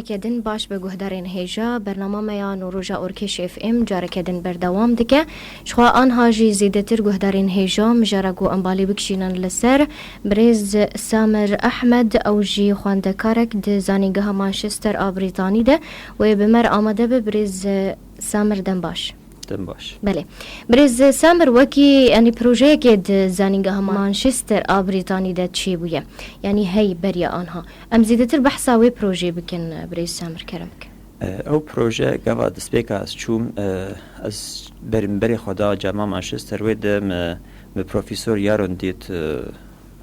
جاركدن باش بجهدارين هيجا برنامج ميا نوروجا أوركيش اف ام جاركدن بردوام دكه شخوا آنها جي زيدتر جهدارين هيجا مجرقو أنبالي بكشينان لسر بريز سامر أحمد أو جي خواندكارك د زانيجها مانشستر بريطاني ده وبمر آمده ببريز سامر دنباش. بله برز سامر وکی یعنی پروژه که زنیگه مانچستر بريطاني ده چی بوده یعنی هی بریا آنها ام زیادتر بحثا و پروژه بکن برز سامر کرمک او پروژه قبل دسپیک از چوم از بری خدا جامعه مانچستر و ده م پروفیسور یارون دیت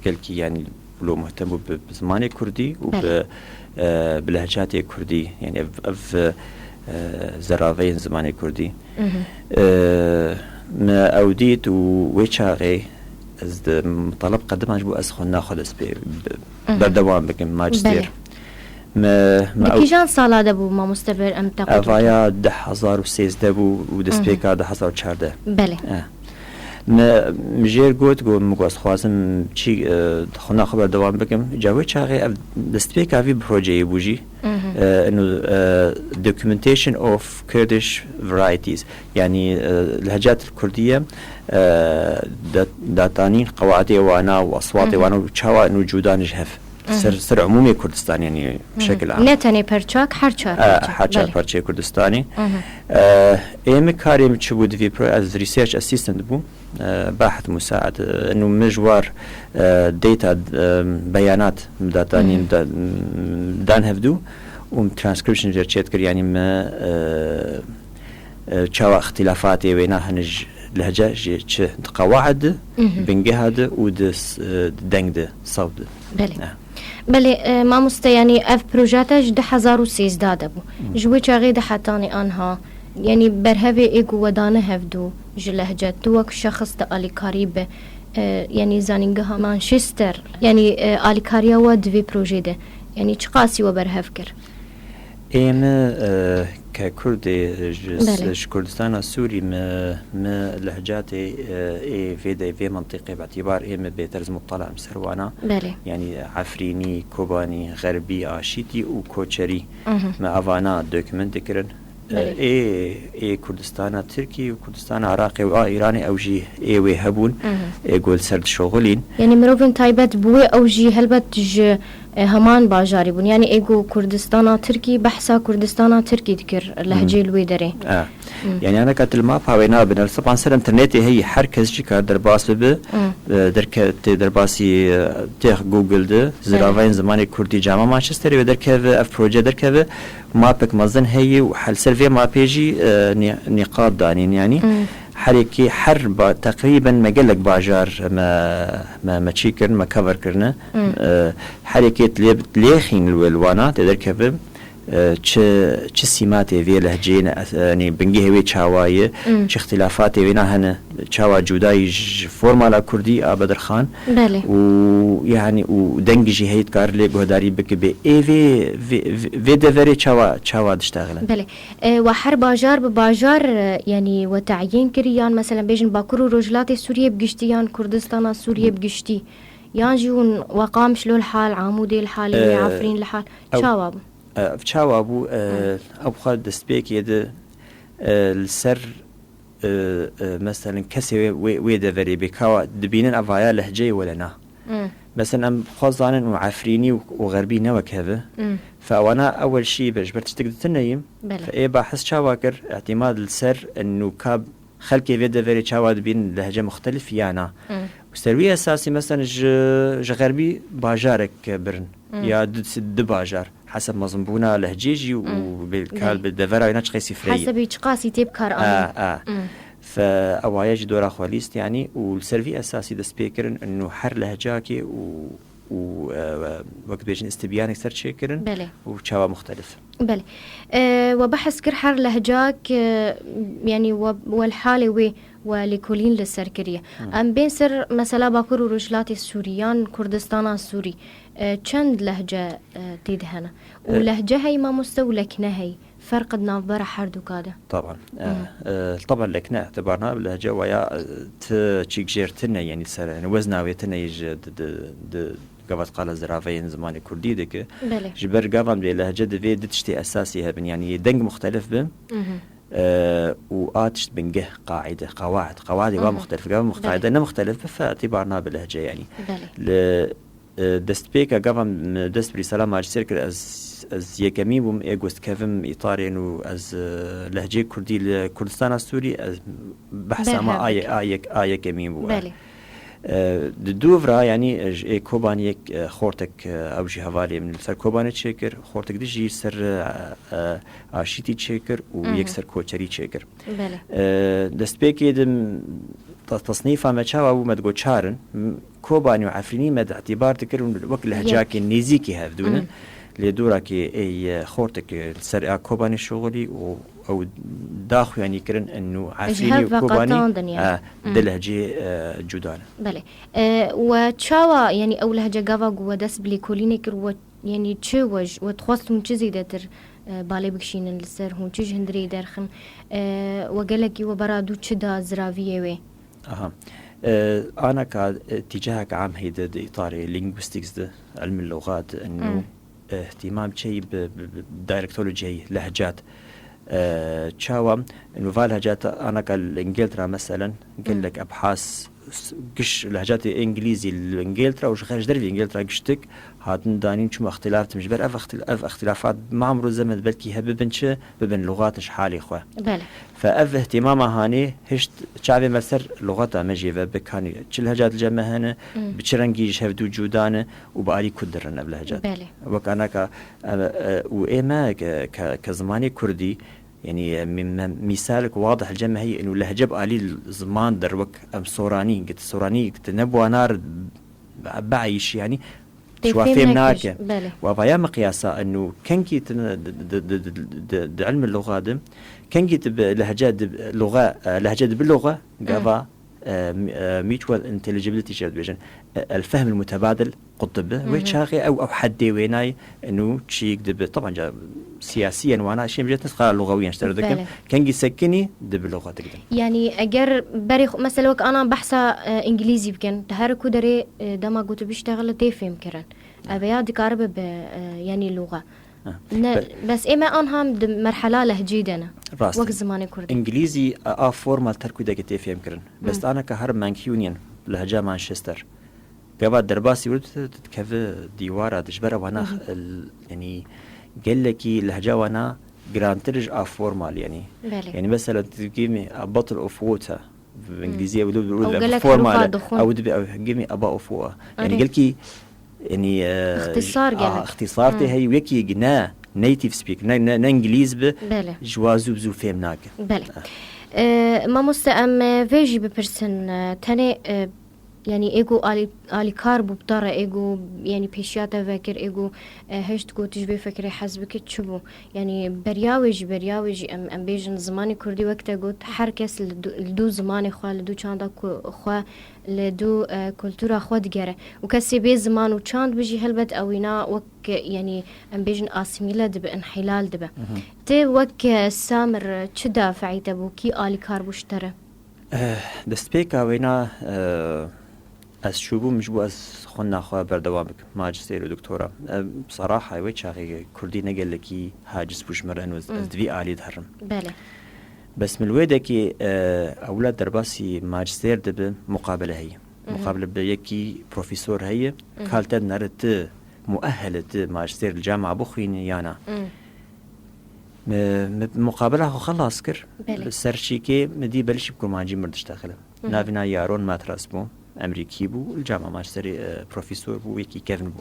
کلکی یعنی لو مهتم بزمان کردی و بلهجات کردی یعنی اف زراوين زماني كردي ما أوديت ويشاغي از طلب قدماش بو اسخن ناخذ بردوام بكم ماجستير ما كيجان سالا دبو ما مستبر ام تقدر افايا 10006 دبو ودسبيكا 10014 بله مجير قوت مقاس خوازم چی خنا خبر دوام بکم جاوی چاقی دستپیکا وی پروژه بوجی انه documentation of Kurdish varieties يعني اللهجات الكردية داتانين قواعد وانا واصوات وانا وشوا انه جودان جهف سر عمومي كردستان يعني بشكل عام نتني برچاك حرچار برچه كردستاني ايم كاريم تشبود في برو از ريسيرش اسيستنت بو باحث مساعد انه مجوار داتا بيانات داتانين دان هفدو ترانسكريبشن جرچيت كر يعني ما تشوا اختلافات بينها هنج لهجه چه قواعد بنجهد ودس دنگد صوت بله ما مستياني اف بروجاتش 1013 دابو جوي چاغي ده حتاني انها يعني برهوي ايگو ودانه هفدو جلهجه توك شخص ده آلي كاريب يعني زانينگها مانشستر يعني آلي كاريا ود في بروجي ده يعني چقاسي و برهفكر ايما ككردي كردستان السوري ما لهجات في منطقة باعتبار ايما بترز مطلع مسروانا يعني عفريني كوباني غربي عشيتي وكوتشري ما افانا دوكمنت كرن اي كردستان تركي وكردستان عراقي وايراني او جي اي وهبون قول سرد شغلين يعني مروفن تايبت بوي او جي هلبت همان باجاري بون يعني ايجو كردستان تركي بحثا كردستان تركي ذكر اللهجه الويدري يعني انا كانت الماب هاوينا بن طبعا سر انترنتي هي حركز جي كار درباس به درك درباسي تيخ جوجل ده زراوين زماني كردي جامعه مانشستر ودركه اف بروجي دركه مابك مزن هي وحل سيرفي مابيجي نقاط دانين يعني حركي حرب تقريبا ما قال لك باجار ما تشيكر ما كفر كرنا حركه ليخين الوانات تقدر كيف چه سماتی وی لهجه يعني بنجي هوي چاوايه چه اختلافاتي وينا هنا چاوا جوداي فورمالا كردي بدر خان ويعني ودنجي هيت كار لي غداري بك بي اي في دفري چاوا دشتغل بله وحر باجار بباجار يعني وتعيين كريان مثلا بيجن باكرو رجلات سوريا بقشتيان كردستان سوريا بقشتي يانجون وقام شلو الحال عمودي الحال عفرين الحال شاواب فشاو أبو خالد دستبيك يد السر مثلا كسي ويدا فري بكاوا دبينن أفايا لهجة ولا نا مثلا خاصة وعفريني وغربي نوك هذا فأنا أول شيء بجبرت تقدر تنيم فإيه بحس شاواكر اعتماد السر إنه كاب خلقي فيدا فري شاوا دبين لهجة مختلف يانا وسروي أساسي مثلا غربي باجارك برن يا د باجار حسب مظنبونا لهجيجي وبالكال بالدفرة ويناش قيسي فري حسب يتقاسي تبكر فأواياج دورا خواليست يعني والسيرفي أساسي دا سبيكرن إنه حر لهجاكي وقت بيجن استبيانك سر شيكرن وشاوا مختلف بله وبحث كر حر لهجاك يعني والحالة ولكلين للسركرية أم بين سر مثلا باكر ورجلات السوريان كردستان السوري چند لهجة تيدهنا ولهجة هي ما مستوى لكنه هي فرق نافبر حردو كاده طبعا طبعا لكنه اعتبرنا باللهجة ويا تشيك جيرتنا يعني سر وزناويتنا يج قوات قال زرافين زمان كردي دك بله جبر قوام بلهجة دفي دتشتي أساسي هبن يعني دنج مختلف بم وآتش بنجه قواعد ومختلف قوام قاعدة أنا مختلف فاعتبارنا باللهجة يعني بله دست بيكا قوام دست برسالة ماجستير كر از یکمی بوم اگوست کفم ایطالیا و از لهجه کردی کردستان سوری از بحث ما آیه کمی بوم. بله. دوورا یعنی کوبان یک خورتک اوجی حوالی من سر کوبان چکر خورتک دیجی سر آشیتی چکر و یک سر کوچری چکر. بله. دست پیکی دم تصنیف ما چه و مدگو چارن کوبانی و عفرینی مد اعتبار تکرون وقت لهجه که نزیکی هفدونه. لدورا که ای خورتك سر کوبانی شغلی او داخل يعني كرن انه عفريني وكوباني دلهجه جدانه. بله. وتشاوا يعني او لهجه قافق ودس بلي كولينيكر و يعني تشوج وتخوصتم چيزي دتر بالي بكشين لسر هون چيج هندري درخن وقالكي وبرادو چدا زراويه وي. انا كاتجاهك عام هيدا اطاري لينغويستكس ده علم اللغات انه اهتمام شيء بدايركتولوجي لهجات تشاوا انه فالهجات انا كالانجلترا مثلا قال لك ابحاث قش لهجات انجليزي الانجلترا وش خارج دربي انجلترا قشتك هاتن دانين شو اختلاف تمجبر اف اختلافات ما عمره زمن بلكي هببنش ببن لغات حالي خو بله فاف اهتمامها هاني هشت شعبي مسر لغتها مجيبه بكاني تشل لهجات الجمه هنا بتشرنجي شهدو جودانه وبالي كدرنا بلهجات بله وكانا واما كزماني كردي يعني مثالك واضح الجمع هي انه لهجه بآلي الزمان دروك ام سوراني قلت سوراني تنبوا نار بعيش يعني شو فهمناك وبيا مقياسا انه كنكي علم اللغه ده كنكي لهجات لغه لهجات باللغه قبا mutual intelligibility shared vision الفهم المتبادل قطبه ويتشاغي او حدي ويناي انه شيء دب طبعا جا سياسيا وانا شيء بجد نسخه لغويا اشترك كان يسكني دب اللغه تقدر يعني اجر بريخ مثلا وك انا بحث انجليزي بكن تهركو دري دما قلت بيشتغل تفهم كرن ابي دكارب يعني اللغه بس إما أنهم مرحلة لهجيدنا وقت زمان كردي إنجليزي فورمال تركو دقيقة تفهم كرن بس أنا كهرب مانكيونيان لهجة مانشستر قبل درباسي ولد تتكفى ديوارة تجبر وانا يعني قال لكي لهجة وانا جرانترج فورمال يعني يعني مثلا تجيبني بطل أوف ووتر بالإنجليزية ودو فورمال أو تجيبني أبا أوف ووتر يعني قال لكي يعني اختصار هي ويكي جنا نيتيف سبيك نا انجليز بجوازو بزو فهمناك بله ما مستأم فيجي ببرسن تاني يعني ايجو آلي كاربو بطارة ايجو يعني بيشياتا فاكر ايجو هشت قو تجبي فكري حسبك تشبو يعني برياويجي ام بيجن زماني كردي وقتا قوت حركس لدو زماني خواه لدو چاندا خواه لدو كولتورا خواه دگره وكسي بي زمان وچاند بيجي هلبت اوينا وك يعني ام بيجن آسميلا دبا انحلال دبا تي وك سامر چدا فعيتا بو كي آلي كاربو شتره دست بيكا وينا از شوبو مجبو از خون نخواه بردوامك ماجستير ودكتورة بصراحة وي شاغي كردي نقل لكي هاجس بوش مرن از دوي آلي دهرم بله بس من الويدة كي أولاد درباسي ماجستير دب مقابلة هي مقابلة بيكي بروفيسور هي كالتد نرد مؤهلة ماجستير الجامعة بخوين يانا مقابلة خلاص كر سرشي كي مدي بلش بكرمانجي مردش داخله نافنا يارون ماتراس بو أمريكي بو الجامعة ماجستير بروفيسور بو ويكي كيفن بو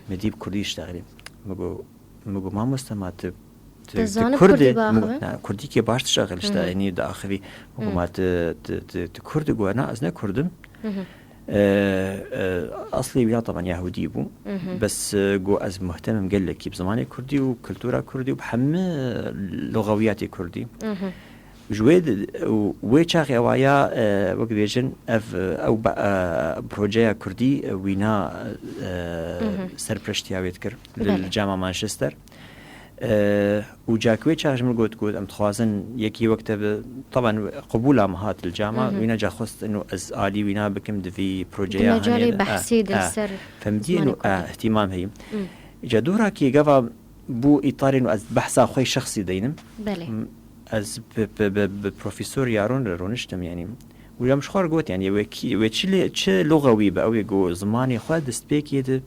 مدي بكردي اشتغلي مگو ما مستمات كردي كي باش تشتغل يعني دا آخري مگو ما كردي قو أنا أزنا كردم أصلي بنا طبعا يهودي بو بس جو أز مهتم قال لك بزماني كردي وكلتورة كردي وبحم لغويات كردي جويد ويشاغي وايا وقت بيجن أو بروجيا كردي وينا سربرشتيا بيتكر للجامعة مانشستر وجاكوي شاش من قلت أم تخوازن يكي وقت طبعا قبول مهات الجامعة وينا جا خصت إنه از آلي وينا بكم دفي بروجيا مجالي بحثي السر فمدي إنه اهتمام هي جدورا كي قفا بو إطار إنه از بحثا خوي شخصي دينم بله از بروفيسور يارون رونشتم يعني ويا مش خور قوت يعني وكي چه لغوي بقى ويقو زماني خود دستبيك يد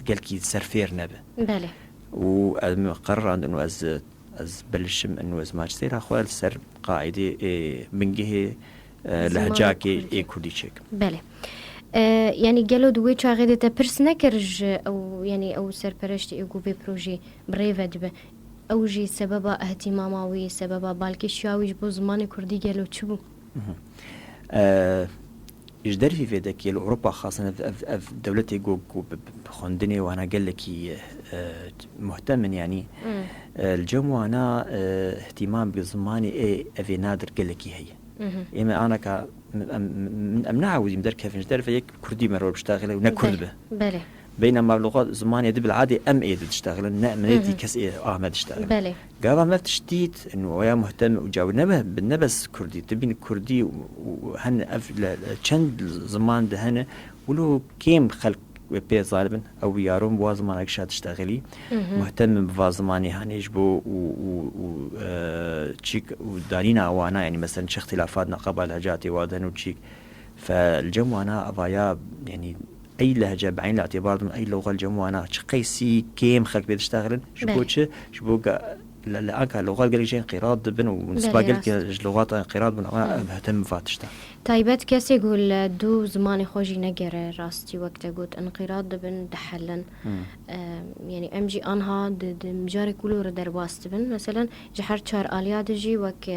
قال كي سرفير نبه بله وقرر انه از بلشم انه از ماجستير اخوال سر قاعده منجه لهجاكي كرديشك بله يعني قالوا دوي شاغده تبرس نكرج او يعني او سرپرشت ايغو بي بروجي بريفد به او جي سبب اهتماماوي سبب بالكي شاويش بو زمان كردي قالوا تشبو يجدر في فيدك يل أوروبا خاصة في دولتي جو بخندني وأنا قال لك مهتم يعني الجو أنا اهتمام بزماني أفي نادر قال لك هي إما أنا أمنع عاوز مدرك كيف نجدر فيك كردي مرور بشتغله ونكرد به بله بينما اللغة زمان يدب العادي أم تشتغل نأمنيتي كس ما تشتغل بله قابا ما تشتيت إنه ويا مهتم وجاو بالنبس كردي تبين كردي وهن چند زمان دهنه ولو كيم خلق بي ظالبن أو يارون بوا زمانك شاد تشتغلي مهتم بوا زماني هنيش بو تشيك ودارينا وانا يعني مثلا شي اختلافاتنا قبل هجاتي وادن وتشيك فالجموانا أبايا يعني أي لهجة بعين الاعتبار من أي لغة الجموانا قيسي كيم خلق بيشتغلن شبو لأنك اللغة قال انقراض بن ونسبة قال لغات انقراض بن أنا بهتم فاتشتا تايبات كاسي يقول دو زماني خوجي نجرة راستي وقت قلت انقراض بن دحلن يعني أمجي أنها مجاري كله ردر باست بن مثلا جحر شار آليات جي وك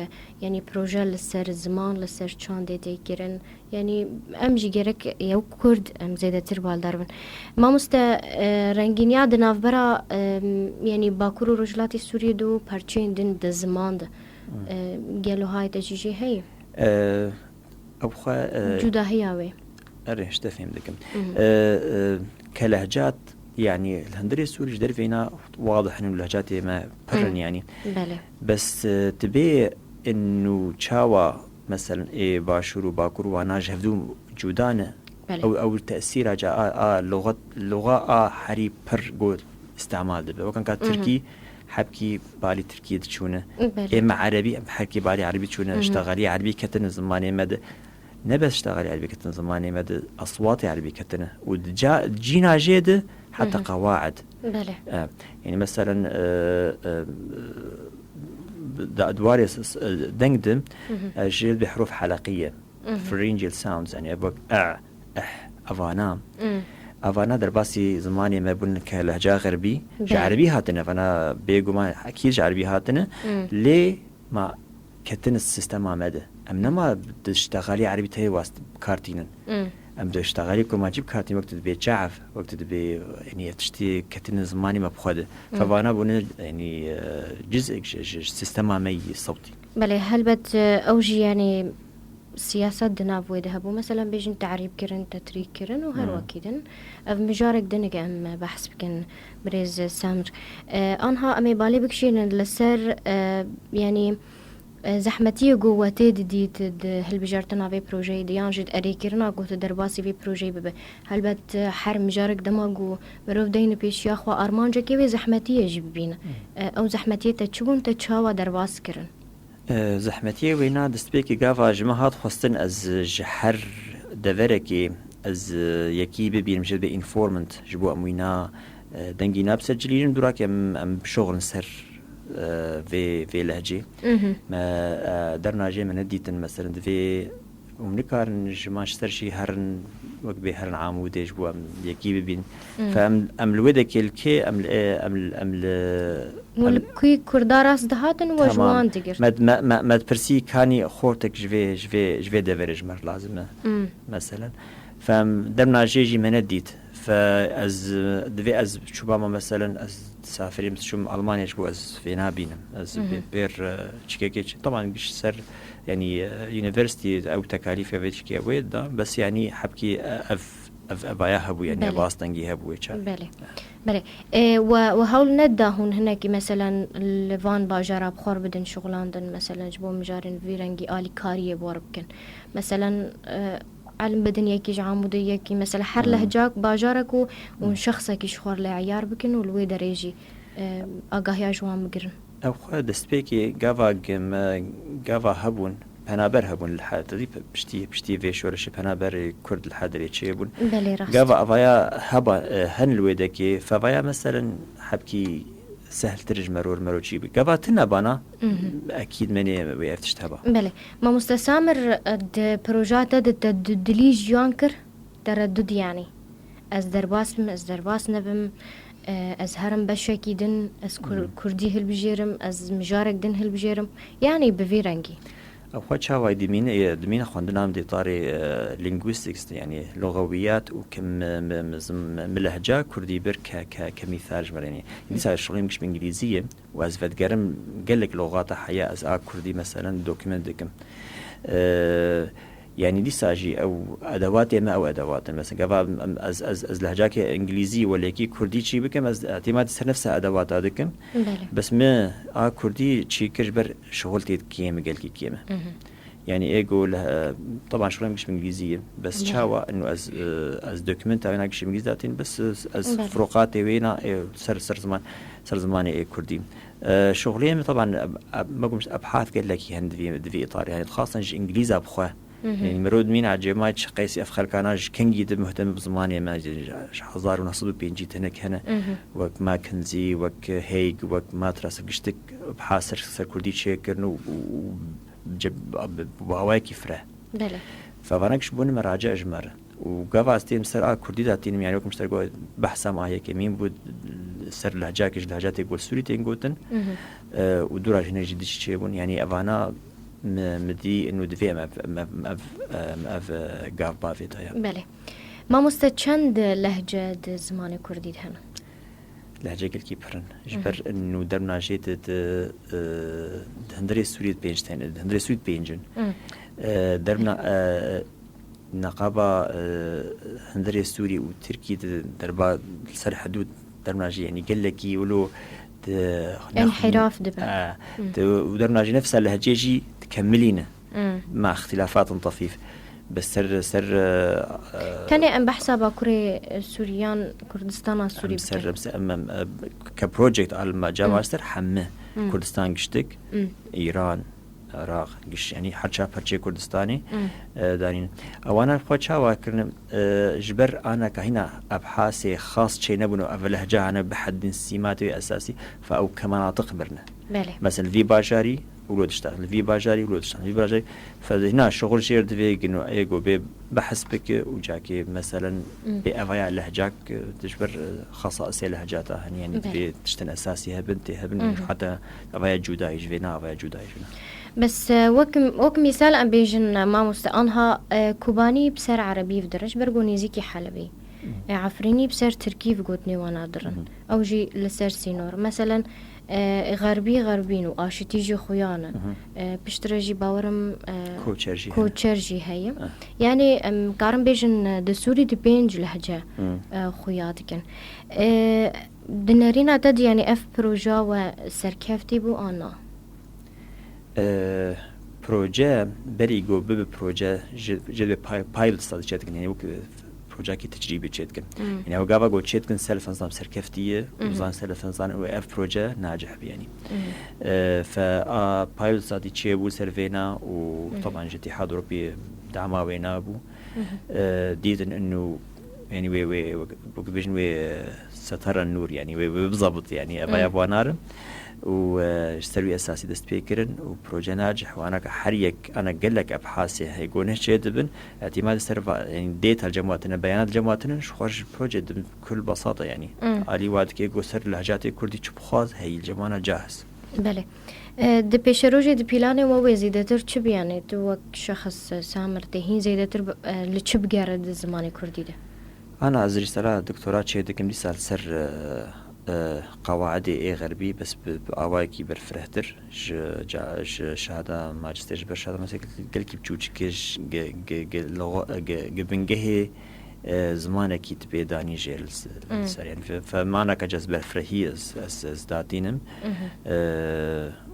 يعني بروجة للسر الزمان للسر شان ديتي كيرن يعني أمجي جرك يو كرد زيادة تربال داربن ما مستا رنجينيا دناف برا يعني باكورو رجلاتي سوريا دو پرچين دن دزمان ده قالوا هاي تجيجي هي أبخا جدا هياوي أريش تفهم دكم كلهجات يعني الهندري السوري جدر فينا واضح إنه اللهجات ما برن يعني بله بس تبي إنه تشاوا مثلا إيه باشور وباكور وانا جهدو جودانه أو تأثير جاء اللغة حري بر قول استعمال ده وكان كان تركي حبكي بالي تركي تشونه إما عربي حكي بالي عربي تشونه اشتغلي عربي كتن زماني مد نبس اشتغلي عربي كتن زماني مد أصواتي عربي كتنه وجينا جيد حتى قواعد بله يعني مثلا أدوار دنقدم جيد بحروف حلقية فرينجل ساوندز يعني أبوك أفانا أفانا در باسي زماني ما بقولن كلهجة غربي عربي هاتنا فأنا بيقو ما أكيد عربي هاتنا ليه ما كتن السيستم عمده أمنا ما تشتغلي عربي تهي واسط كارتينن أم تشتغلي كل ما جيب كارتين وقت تبي تعرف وقت تبي يعني تشتي كتن زماني ما بخده فأنا بقولن يعني جزء سيستم عمي صوتي بله هل بت أوجي يعني سياسات دناب ويدهبو مثلا بيجن تعريب كرن تتريك كرن وهر وكيدن مجارك دنك أم بحث بكن بريز سامر أنها أمي بالي بكشين لسر يعني زحمتي قوتي ديت هل بجارتنا في بروجي ديان جد أري كرنا قوت درباسي في بروجي ببه هل بت حر مجارك دماغو مروف دين بيش ياخوا أرمانجا كيوي زحمتي يجب بينا أو زحمتي تتشون تتشاوا درباس كرن زحمتي وينا دستبيكي قافا جماعات خصتن از جحر دفركي از يكي ببين مجد بإنفورمنت جبو أموينا دنجينا بسجلين دراك أم شغل سر في لهجي ما درنا جي من نديتن مثلا في ومنكارن جماش سرشي هرن وقبي هرن عامودي جبو يكي ببين فأم الودك الكي أم كي كرداراس دهاتن وجوان تجر ما تبرسي كاني خورتك جفي دفرج مر لازمه مثلا فدرنا جيجي من نديت فاز دفي از شوباما مثلا از سافرين شو ألمانيا شو از فينا بينم از بير تشكيكيش طبعا قش سر يعني يونيفرسيتي او تكاليف في تشكي ويد بس يعني حبكي أبايا هبو يعني بله. باستنجي هبو يشا. بله بله وهول ندا هون هناك مثلا الفان باجارة بخور بدن شغلاندن مثلا جبو مجارن فيرنجي آلي كاريه بوربكن مثلا علم بدن يكي جعامودي يكي مثلا حر لهجاك باجارك وشخصك يشخور لعيار بكن والوي دريجي آقاهي أجوان مقرن أو خا دستبيكي جافا هبون پنابر هبون الحد دي بشتي في شورش پنابر كرد الحد اللي تشيبون بله راست جافا أفايا هبا هن الويدكي ففايا مثلا حبكي سهل ترج مرور شي جافا تنبانا أكيد مني ويفتش تبا. بله ما مستسامر بروجات دليج يانكر تردد يعني از درباس نبم از هرم بشكي دن از كردي هلبجيرم از مجارك دن هلبجيرم يعني بفيرنجي أخوات شاوي دمين خواندنام دي طاري لينغويستكس يعني لغويات وكم ملهجة كردي بر كمثال جمريني مثال شغلي مش بإنجليزية وأز فدقرم قالك لغات حياة أز كردي مثلا دوكيمنت دكم يعني دي ساجي أو أدوات ما أو أدوات مثلا قبل از لهجاك إنجليزي ولا كي كردي شيء بكم از اعتماد سر نفس أدوات هذكم بس ما كردي شيء كجبر شغلتي كيمة قال كي كيمة يعني يقول طبعا شغلي مش إنجليزية بس شاوا إنه از دوكيمنت أنا مش إنجليزي بس از فروقات وينا سر زماني كردي شغلي طبعا ما قمت أبحاث قال لك هند في إطار يعني خاصة إنجليزي أبخوه يعني مرود مين عجماء قيسي أفخر كاناج كنجي ده مهتم بزمانية ما 1905 هناك هنا وك ماكنزي وك هيج وك ماتراس قشتك بحاسر سر كردي شكرن وجب بهواكي فرح بله ففرنكش بون مراجع جمرة وقاف استيم سر كردي داتين يعني وكم اشتركوا بحثا معايا كمين بود سر لهجات يقول سوري تنقوتن ودورا هنا جدي شيبون يعني أفانا مدي إنه دفع ما في قاف بافيتا يعني. بله ما مستشند لهجة زمان كردي هنا لهجة كل كيبرن جبر إنه درنا جيت هندري سوري بينجتين هندري سوري بينجن درنا نقابة هندري سوري وتركي دربا سر حدود درنا جي يعني قال لك يقولوا انحراف دبا ودرنا جي نفسها اللهجة تكملينا مع اختلافات طفيفة بس سر تاني أم بحسابا كوري سوريان كردستان السوري سر كبروجكت على ما جامعة سر حمه كردستان قشتك إيران عراق قش يعني حرشا كردستاني دارين أوانا خود شاوا كرنا جبر أنا كهنا أبحاثي خاص شيء نبنو أفلهجة أنا بحد سماتي أساسي فأو كمناطق برنا مثلا في باجاري ولود اشتغل في باجاري فهنا شغل شير دفيق إنه أيقو بحث بك وجاكي مثلا بأفايا لهجاك تجبر خصائص لهجاتها يعني في تشتن أساسي هبن حتى أفايا جودايج فينا أفايا جودايج بس وك مثال أم بيجن ما مستأنها كوباني بسر عربي في درج برقوني زيكي حلبي عفريني بسر تركي في قوتني ونادرن أو جي لسر سينور مثلا غربين وآشتيجي خيانة بشترجي باورم كوتشرجي هاي يعني كارم بيجن دسوري دبينج لهجة خياتكن دنارينا تد يعني اف بروجا وسركفتي بو آنا بروجا بريغو بروجا جد بايلوت ستادي تشتكن يعني وك بروجا كي تجريبي تشتكن يعني هو قابا قو تشتكن سلف نظام سركفتية وزان سلف نظام اف بروجا ناجح بيعني فا بايلوت ستادي تشيبو سيرفينا وطبعا اتحاد اوروبي دعما وينا بو ديدن انه يعني وي بيجن سترى النور يعني بالضبط يعني ابايا بوانار واشتري أساسي دست بيكرن وبروجي ناجح وأنا كحريك أنا قل لك أبحاثي هيكون هالشيء دبن اعتماد السيرفر يعني ديتا الجماعتنا بيانات الجماعتنا شو خرج بروجي بكل بساطة يعني علي وادك يقول سر لهجاتي كردي شبخاز هي الجماعة جاهز. بله د پیشروجی د پیلانه و زیادتر چه بیانه تو شخص سامر تهین زیادتر لچه بگرد زمان کردی ده أنا أزري سلا دكتوراه شيء دكتور لسه سر قواعد غربي بس بأواكي برفرهتر شهادة ماجستير برشهادة مثلا قال كي بتشوش كيش بنجه زمانێکی تبێدانی ژێر سەریان فمانەکە جەز بەرفرەهی ئەزداتینم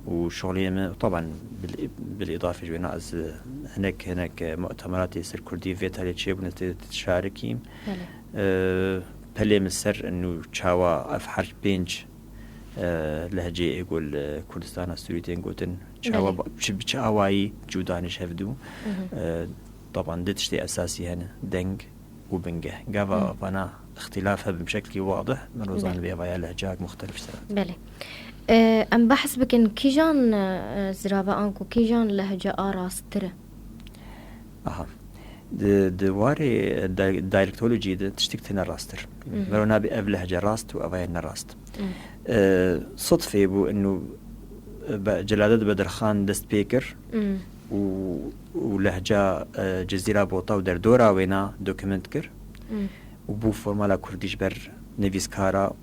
وشغلي طبعا بالإضافة جوينا از هناك مؤتمرات يصير كردي فيت هالي شيء بنتشاركين بلي مسر إنه شاوا أفحر بينج لهجة يقول كردستان السوريتين قوتن شاوا بشاواي جودانش هفدو طبعا دتشتي أساسي هنا دنج وبنجه قافا فانا اختلافها بشكل واضح من روزان بيضايا لهجات مختلف سنة بله ام بحث بكن كيجان زرابة انكو كيجان لهجة راستره دواري دايلكتولوجي تشتكتنا راستر مرونا بأب لهجة راست وأباينا راست صدفة بو انه جلالة بدر خان دست بيكر ولهجة جزيرة بوطا ودر دورا وينا دوكمنت كر وبو فورمالا كرديش بر نفيسكارا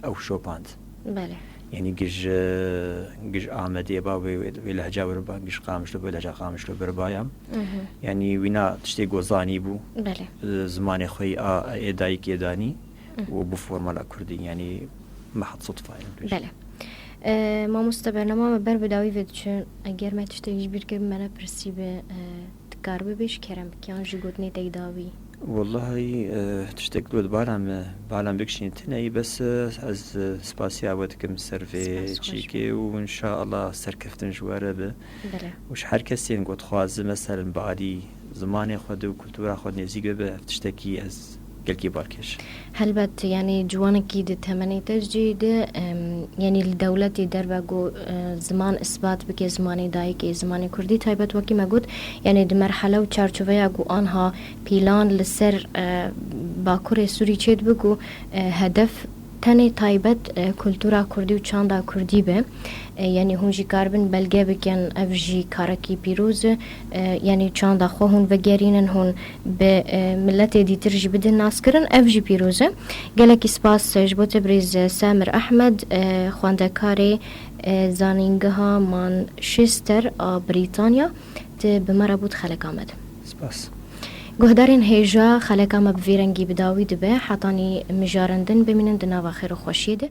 أو شوباند بله يعني جيج آمدي با ولهجة وربا جيج قامش له ولهجة قامش له بربايا يعني وينا تشتي غوزاني بو بله زمان خوي إدايك يداني وبو فورمالا كردي يعني محط صدفة يعني بله ما مستبرنامه بر بداوی وید چون اگر ما تشتیش بیر که منو پرسی به تکار ببیش کرم که آنجی گوتنی تیداوی والله تشتك دود بعلم بكشين تناي بس از سباسي عودكم سرفي تشيكي وان شاء الله سركفتن جواره به وش هر كسي نقول خوازه مثلا بعدي زماني خود وكلتورا خود نزيق به تشتكي از قلقي باركش هل بات يعني جوانكي دي تمني تجديد يعني الدولة دربقو زمان إثبات بكي زماني دايكي زماني كردي تايبت وكي ما قلت يعني دي مرحلة وچارچوبيا قو آنها بيلان لسر باكوري سوري چيد بقو هدف تاني تايبت كلتورا كردي و چاندا كردي به يعني هون جي كاربن بلغه بكن افجي كاركي بيروز يعني چاندا خو هون وگرينن هون به ملت دي ترجي بدن ناس کرن افجي بيروزه گلك سپاس جبوت بريز سامر احمد خواندکاری زانینگها مانچستر بريطانيا بمربوط خلق آمد سپاس گهدارین هیجا خلق آمد بویرنگی بداوی دبه حتانی مجارندن بمینن دناو آخر خوشیده